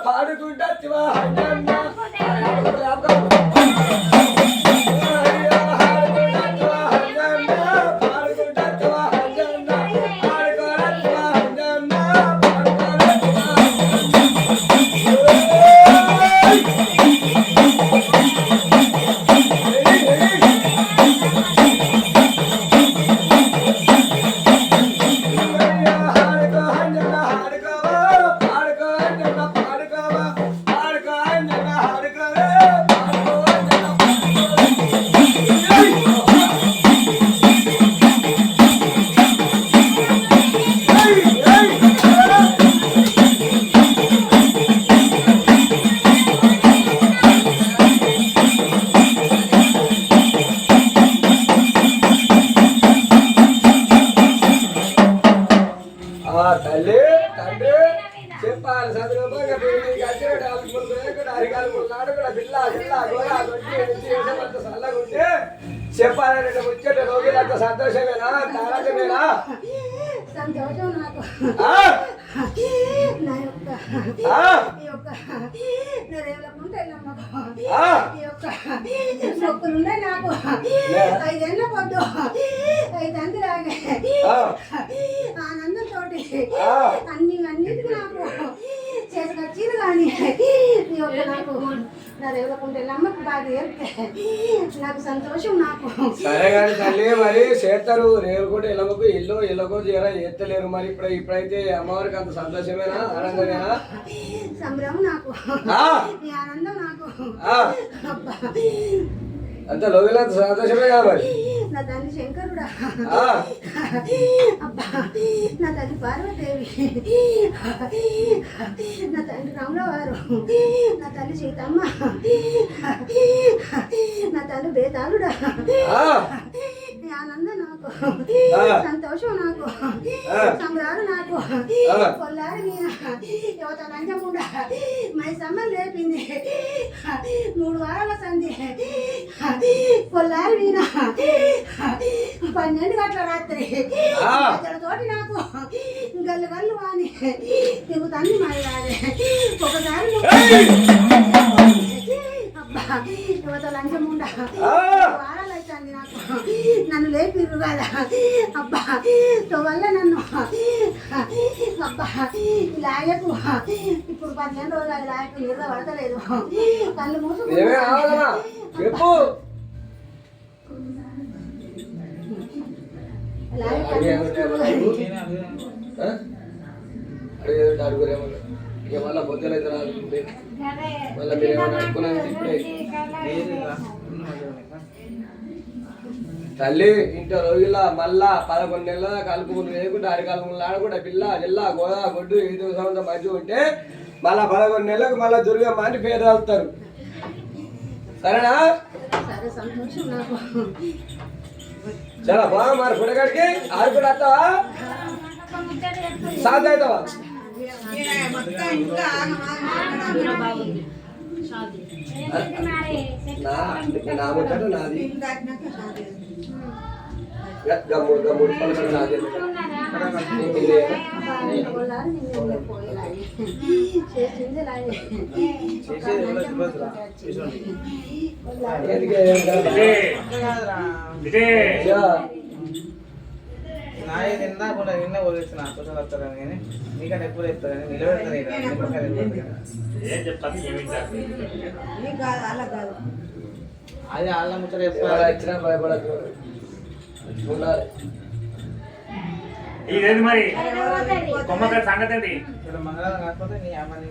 పాడుకుంటా తల్లి తండ్రి చెప్పాలి చదువుగా చల్లగుంటే చెప్పాలని ముచ్చట రోజులంత సంతోషమేనా తారకమేనా సంతోషం నాకు నా యొక్క మొక్కులుండే నాకు 5 ఏళ్ళ పొద్దు 5 అందిలాగే ఆనందంతో అన్నిటికీ నాకు చేసుకొచ్చింది కానీ నాకు నా రేవులకుంటే అమ్మకు బాగా నాకు సంతోషం నాకు సరే కానీ తల్లి మరి చేస్తారు రేవుకుంటే ఇళ్ళకు ఇళ్ళకు చేస్తలేరు మరి ఇప్పుడైతే అమ్మవారికి అంత సంతోషమేనా ఆనందమేనా సంబరం నాకు ఆనందం నాకు అంత లోగిలంత సంతోషమే కాబట్టి నా తల్లి శంకరుడా అబ్బా నా తల్లి పార్వదేవి నా తండ్రి రాములవారు నా తల్లి సీతమ్మ నా తల్లి బేతాళుడా ఆనందం నాకు సంతోషం నాకు సంబరాలు నాకు కొల్లారి నేను యువత లంచముండా మైసమ్మ లేపింది 3 వారాల సంధి కొల్లారి వీణ 12 గంటల రాత్రి తోటి నాకు గల్లు వాని తిరుగుతాన్ని మరి ఒకసారి యువత లంచముండా వారాలు అవుతుంది నాకు నన్ను లేపిర్రు కదా అబ్బా వల్ల నన్ను అబ్బా లాయకు ఇప్పుడు 15 రోజులు లాయకు నిద్ర పడతలేదు కళ్ళు మూసుకు మళ్ళా పొద్దున అయితే మళ్ళీ మీరు ఏమైనా అనుకున్నది ఇప్పుడే తల్లి ఇంటి రోజుల మళ్ళా 11 నెలల కలుపుకుని వేయకుండా అరికలుపుకుని ఆడకుండా పిల్ల జిల్లా గోదా గొడ్డు 5 సంవత్సరం మంచిగా ఉంటే మళ్ళా 11 నెలలకు మళ్ళా దుర్గమ్మ అని పేరు వెళ్తారు సరేనా చాలా బాగా మరి పుడగడికి ఆడుకుంటూ వస్తావా సాధ అవుతావా నా ముచ్చట నాది గమ్ముడు పలకడు నాది నిన్న పోలీసులు ఆశోషాలు వస్తారని కానీ నీకంటే ఎక్కువ చెప్తారని నిలబెడతాను అది వాళ్ళ ముచ్చట ఇచ్చిన భయపడదు ఇదేంటి మరి సంగతి మంగళవారం కాకపోతే నీ అమ్మని